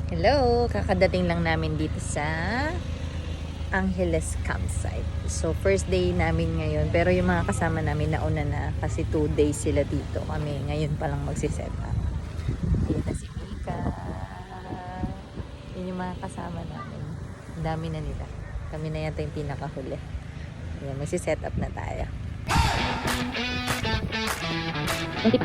Hello! Kakadating lang namin dito sa Angeles Campsite. So, first day namin ngayon. Pero yung mga kasama namin nauna na kasi 2 days sila dito. Kami ngayon pa lang magsiset up. Ayan na si Mika. Yun yung mga kasama namin. Ang dami na nila. Kami na yata yung pinakahuli. Ayan, magsiset up na tayo. Kunti pa.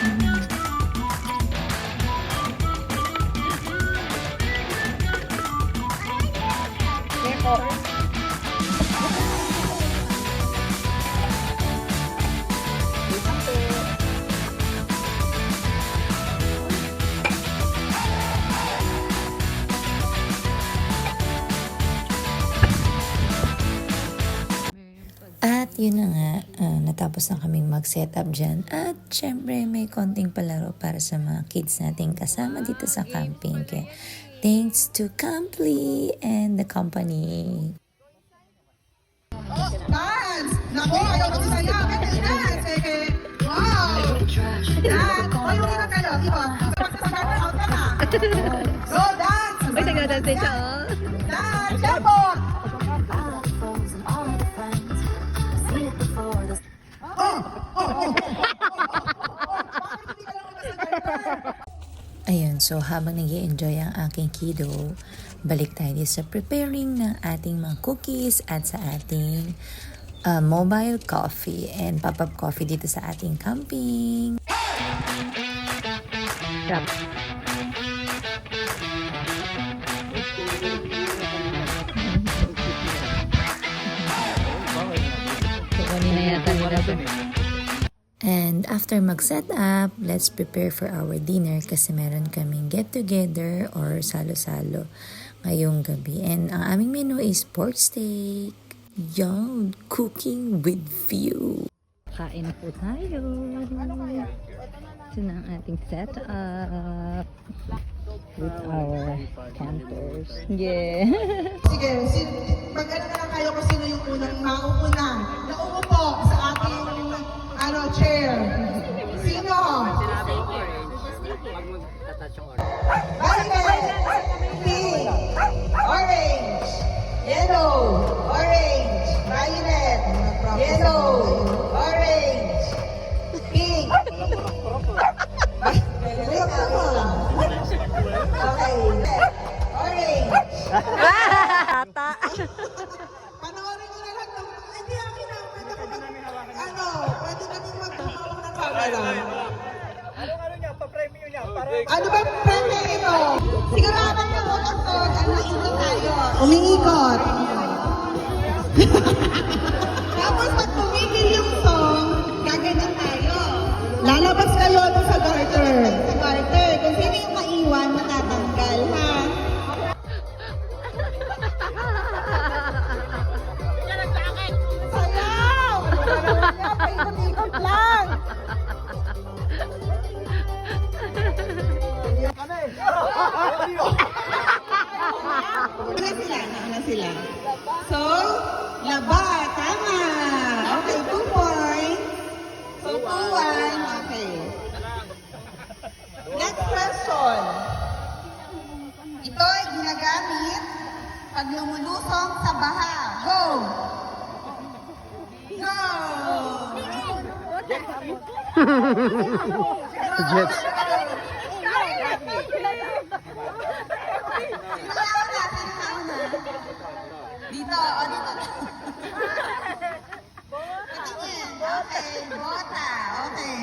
Ayan. At yun na nga, natapos na kaming mag-setup dyan. At syempre may konting palaro para sa mga kids nating kasama dito sa camping. Kaya thanks to Camply and the company. Dance! Naku, ayaw ko sa'yo. Dance! Wow! Dance! Ay, uwi na kayo. Iba. Sasasabi out ka na. So, dance! Uy, nag-dance siya, oh. Dance! Tempo! Ayun, so habang nag-i-enjoy ang aking kiddo, balik tayo sa preparing ng ating mga cookies at sa ating mobile coffee and pop-up coffee dito sa ating camping. Stop. Kanina yata nila. And after mag-set up, let's prepare for our dinner kasi meron kaming get-together or salo-salo ngayong gabi. And ang aming menu is pork steak. Yum! Cooking with view. Kain na po tayo. Ito na ang ating setup with our campers. Yeah! Sige, mag-ano na lang kayo kung sino yung unang mauuna. Nauupo sa ating chair. Sino? Violet, pink, orange, yellow, orange, violet, yellow, orange, pink. Okay, orange. Tata! Panoorin nyo na lang. Hindi, akin na. Pwede kami magtumawag ng camera. Ano niya? Pa-premyo niya? Ano ba premyo ito? Siguradan nyo unang tawag ang maikot tayo. Umiikot. Tapos pag tumigil yung song, gaganyan tayo. Lalabas kayo sa garter. Sa garter. Kung sino yung maiwan, matatanggal, ha? Sayaw! Paikot-ikot lang. Nauna sila. So, laba, tama. Jets. Dito, o dito. Patingin. Okay, bota. Okay.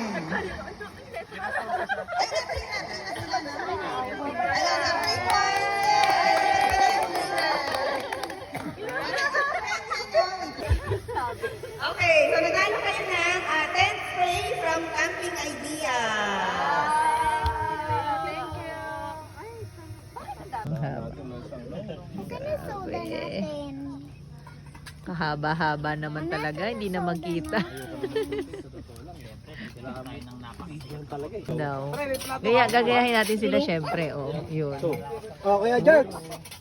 Ay, natin na sila na. Ayun, na free point. Okay, so nagano kayo ng 10th spray from Camping Idea. Ang haba. Grabe. Kahaba-haba naman talaga, hindi na magkita. No. Kaya gagayahin natin sila syempre, oh, yun. Oh, kaya Jerks,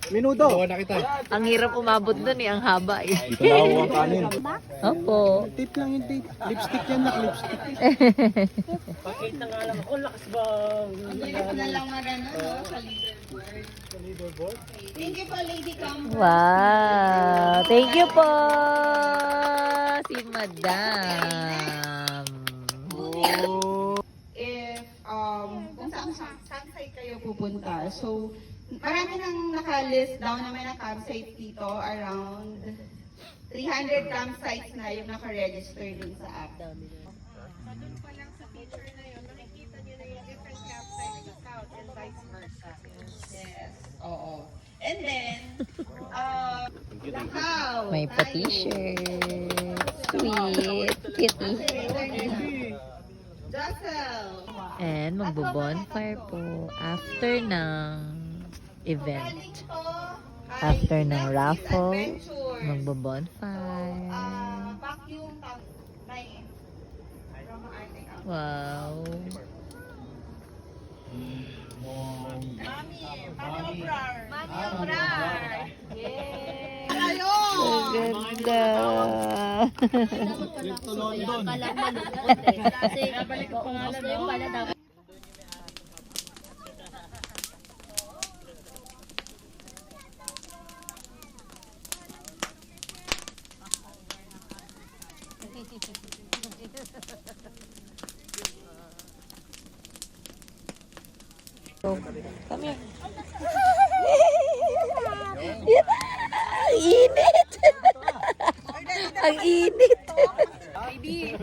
minuto. Gawa na kita. Ang hirap umabot dun eh, ang haba eh. Ito na ako ang kanin. Opo. Tape lang yung tape. Lipstick yan na, lipstick. Pakita nga lang ako, lakas ba? Na lang magano, no? Sa leaderboard. Thank you po, Lady Cam. Wow! Thank you po! Si Madam. If kung saan site kayo pupunta. So, marami nang naka-list down naman ng campsite dito. Around 300 campsites na yung naka-register dun sa app. So, dun pa lang sa picture na yun, makikita nyo na yung different campsites sa south and vice versa. Yes, oo. And then, Macau. May pa-t-shirt. Sweet. Kitty. Jocelyn. And magbo-bonfire po after ng event. After ng raffle, magbo-bonfire. Vacuum tank. From Arctic. Wow. Mami Obrar. Yay! Ayo! Ang ganda. Come here. Ang init! Ang init!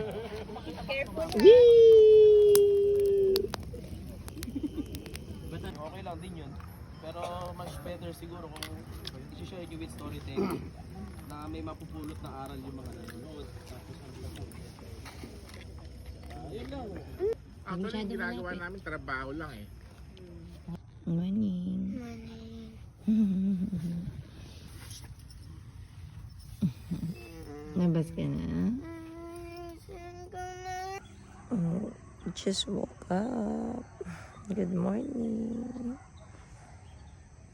Okay lang din yun. Pero mas better siguro kung i-share nyo with storytelling na may mapupulot na aral yung mga nanonood. Tapos yun lang. Actually, yung ginagawa namin trabaho lang eh. Morning. Nabas ka na? Oh, just woke up. Good morning.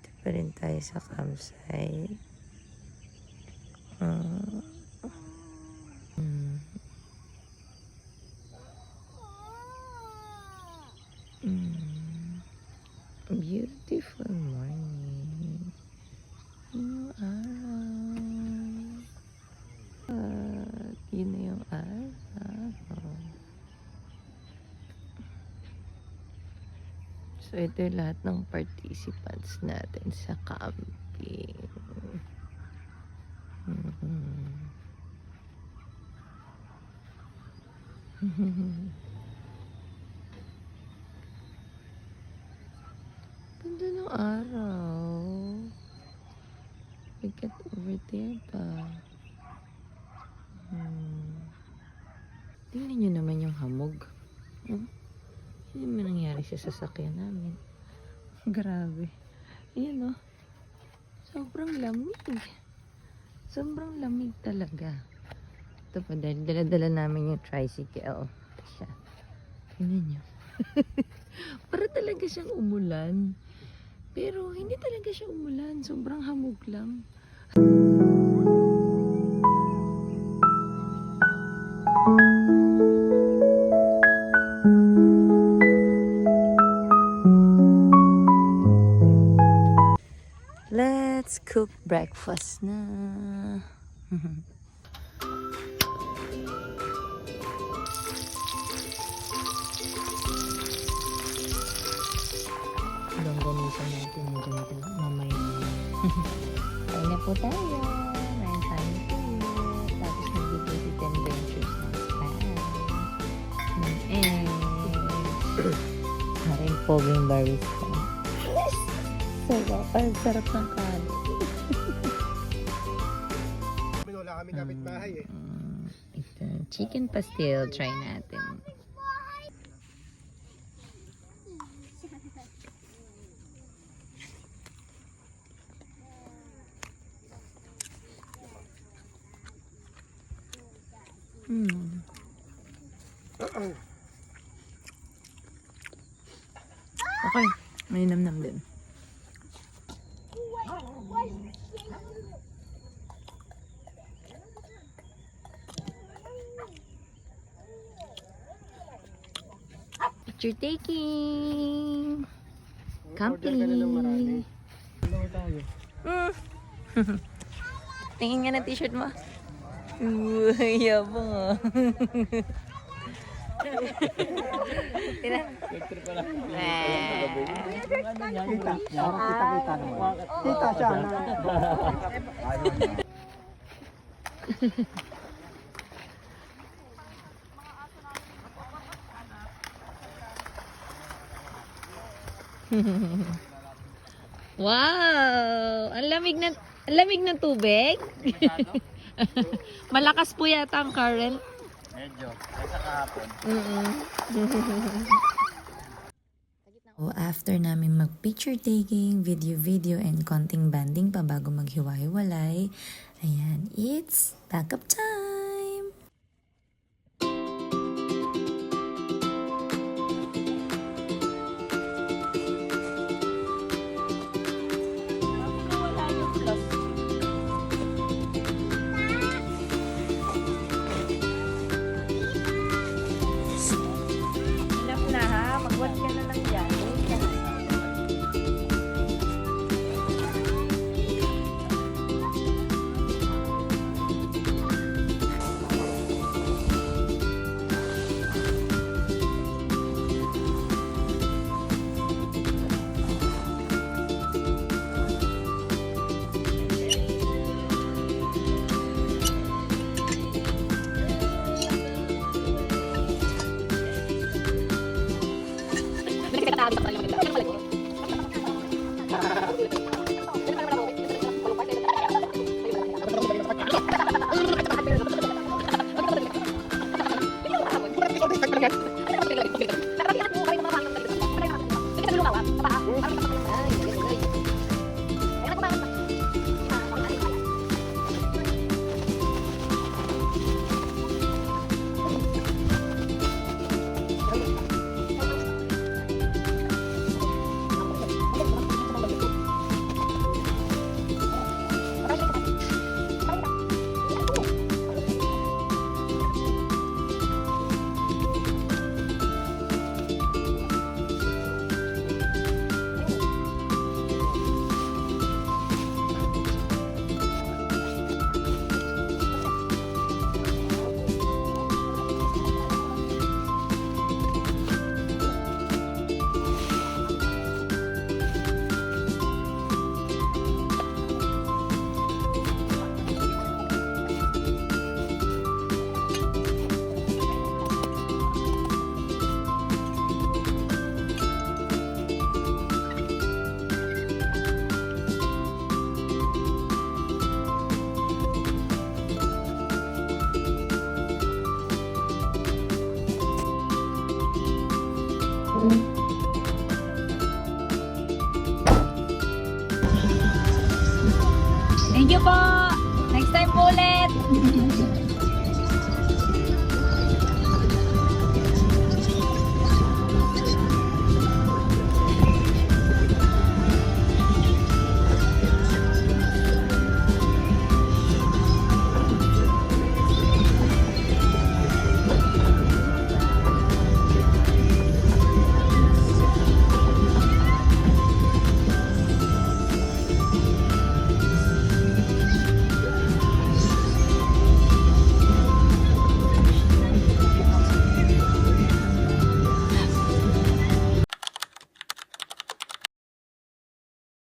Ito pa rin tayo sa campsite. Beautiful morning. Araw. At yun na yung araw. So ito yung lahat ng participants natin sa camping. Ganda ng araw. Look at over there pa. Tingnan nyo naman yung hamog. Ano naman nangyari sa sasakyan namin? Grabe. Ayan o. Sobrang lamig. Sobrang lamig talaga. Ito pa, dahil dala-dala namin yung tricycle. Siya. Tingnan nyo. Para talaga siyang umulan. Pero hindi talaga siya umulan. Sobrang hamog lang. Let's cook breakfast na. Kain na po tayo. Meron tayong tuyo. Tapos nagbibigay si Ten Ventures ng spam. Ng egg. Aring poging barista. Sarap. Ang sarap ng kanin. Wala kami kapitbahay eh. Ito, chicken pastil. Try natin. Okay, may namnam din. Picture taking. Camping. Tingin nga na t-shirt mo. Uy, yabang ah. Tira. Kita naman. Kita siya. Wow! Ang lamig ng tubig. Malakas po yata ang current. Medyo. Kaysa kahapon. So, after namin mag-picture taking, video, and konting banding pa bago maghiwa-hiwalay, ayan, it's backup time! Thank you po!